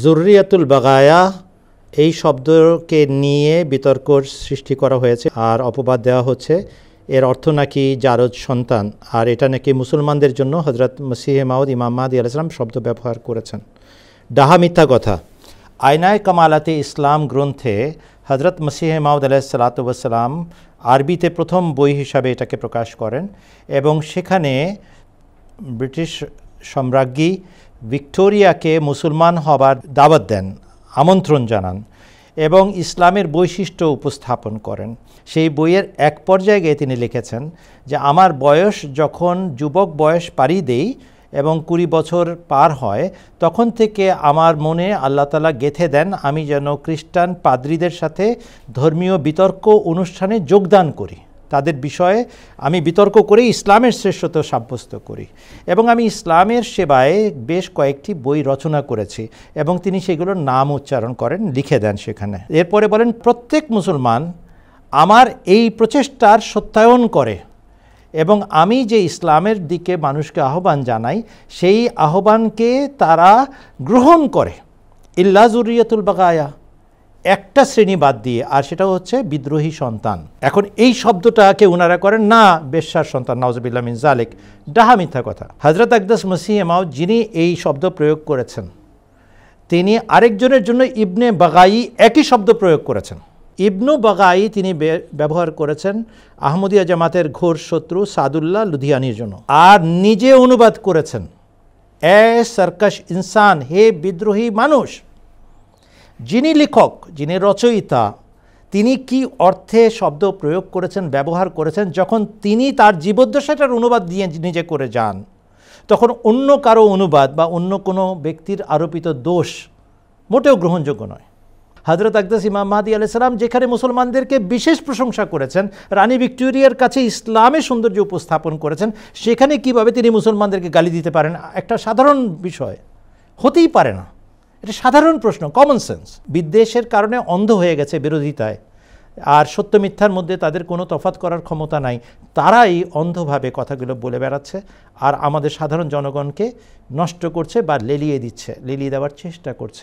যুররিয়াতুল বাগায়া এই শব্দকে নিয়ে বিতর্ক সৃষ্টি করা হয়েছে আর অপবাদ দেওয়া হচ্ছে এর অর্থ নাকি জারজ সন্তান, আর এটা নাকি মুসলমানদের জন্য হযরত মসিহে মাউদ ইমাম মাহদী আলাইহিস সালাম শব্দ ব্যবহার করেছেন। ডাহা মিথ্যা কথা। আয়নায়ে কামালাতে ইসলাম গ্রন্থে হযরত মসিহে মাউদ আলাইহিস সালাতু ওয়াস সালাম আরবিতে প্রথম বই হিসাবে এটাকে প্রকাশ করেন এবং সেখানে ব্রিটিশ সম্রাজ্ঞী ভিক্টোরিয়াকে মুসলমান হবার দাওয়াত দেন, আমন্ত্রণ জানান এবং ইসলামের বৈশিষ্ট্য উপস্থাপন করেন। সেই বইয়ের এক পর্যায়ে গিয়ে তিনি লিখেছেন যে আমার বয়স যখন যুবক বয়স পাড়ি দেই এবং 20 বছর পার হয় তখন থেকে আমার মনে আল্লাহ তাআলা গেঁথে দেন আমি যেন খ্রিস্টান পাদ্রীদের সাথে ধর্মীয় বিতর্ক অনুষ্ঠানে যোগদান করি, তাদের বিষয়ে আমি বিতর্ক করে ইসলামের শ্রেষ্ঠত্ব সাব্যস্ত করি এবং আমি ইসলামের সেবায় বেশ কয়েকটি বই রচনা করেছি এবং তিনি সেগুলোর নাম উচ্চারণ করেন, লিখে দেন সেখানে। এরপরে বলেন প্রত্যেক মুসলমান আমার এই প্রচেষ্টার সত্যায়ন করে এবং আমি যে ইসলামের দিকে মানুষকে আহ্বান জানাই সেই আহ্বানকে তারা গ্রহণ করে, ইল্লা যুররিয়াতুল বাগায়া, একটা শ্রেণী বাদ দিয়ে, আর সেটা হচ্ছে বিদ্রোহী সন্তান। এখন এই শব্দটাকে উনারা করেন না বেশ্যার সন্তান, নাউজুবিল্লাহ মিন যালিক, ডাহা মিথ্যা কথা। হযরত আকদাস মসিহে মাউদ যিনি এই শব্দ প্রয়োগ করেছেন তিনি আরেকজনের জন্য ইবনে বাগাই একই শব্দ প্রয়োগ করেছেন। ইবনু বাগাই তিনি ব্যবহার করেছেন আহমদিয়া জামাতের ঘোর শত্রু সাদুল্লাহ লুধিয়ানির জন্য, আর নিজে অনুবাদ করেছেন এ সরকশ ইনসান, হে বিদ্রোহী মানুষ। যিনি লেখক, যিনি রচয়িতা, তিনি কি অর্থে শব্দ প্রয়োগ করেছেন, ব্যবহার করেছেন, যখন তিনি তার জীবদ্দশাটার অনুবাদ দিয়ে নিজে করে যান তখন অন্য কারো অনুবাদ বা অন্য কোনো ব্যক্তির আরোপিত দোষ মোটেও গ্রহণযোগ্য নয়। হযরত আকদাস ইমাম মাহদী আলাইহিস সালাম যেখানে মুসলমানদেরকে বিশেষ প্রশংসা করেছেন, রানী ভিক্টোরিয়ার কাছে ইসলামের সৌন্দর্য উপস্থাপন করেছেন, সেখানে কিভাবে তিনি মুসলমানদেরকে গালি দিতে পারেন? একটা সাধারণ বিষয়, হতেই পারে না, এটা সাধারণ প্রশ্ন, কমন সেন্স। বিদ্বেষের কারণে অন্ধ হয়ে গেছে বিরোধিতায়, আর সত্য মিথ্যার মধ্যে তাদের কোনো তফাৎ করার ক্ষমতা নাই, তারাই অন্ধভাবে কথাগুলো বলে বেড়াচ্ছে আর আমাদের সাধারণ জনগণকে নষ্ট করছে বা লেলিয়ে দিচ্ছে, লেলিয়ে দেওয়ার চেষ্টা করছে।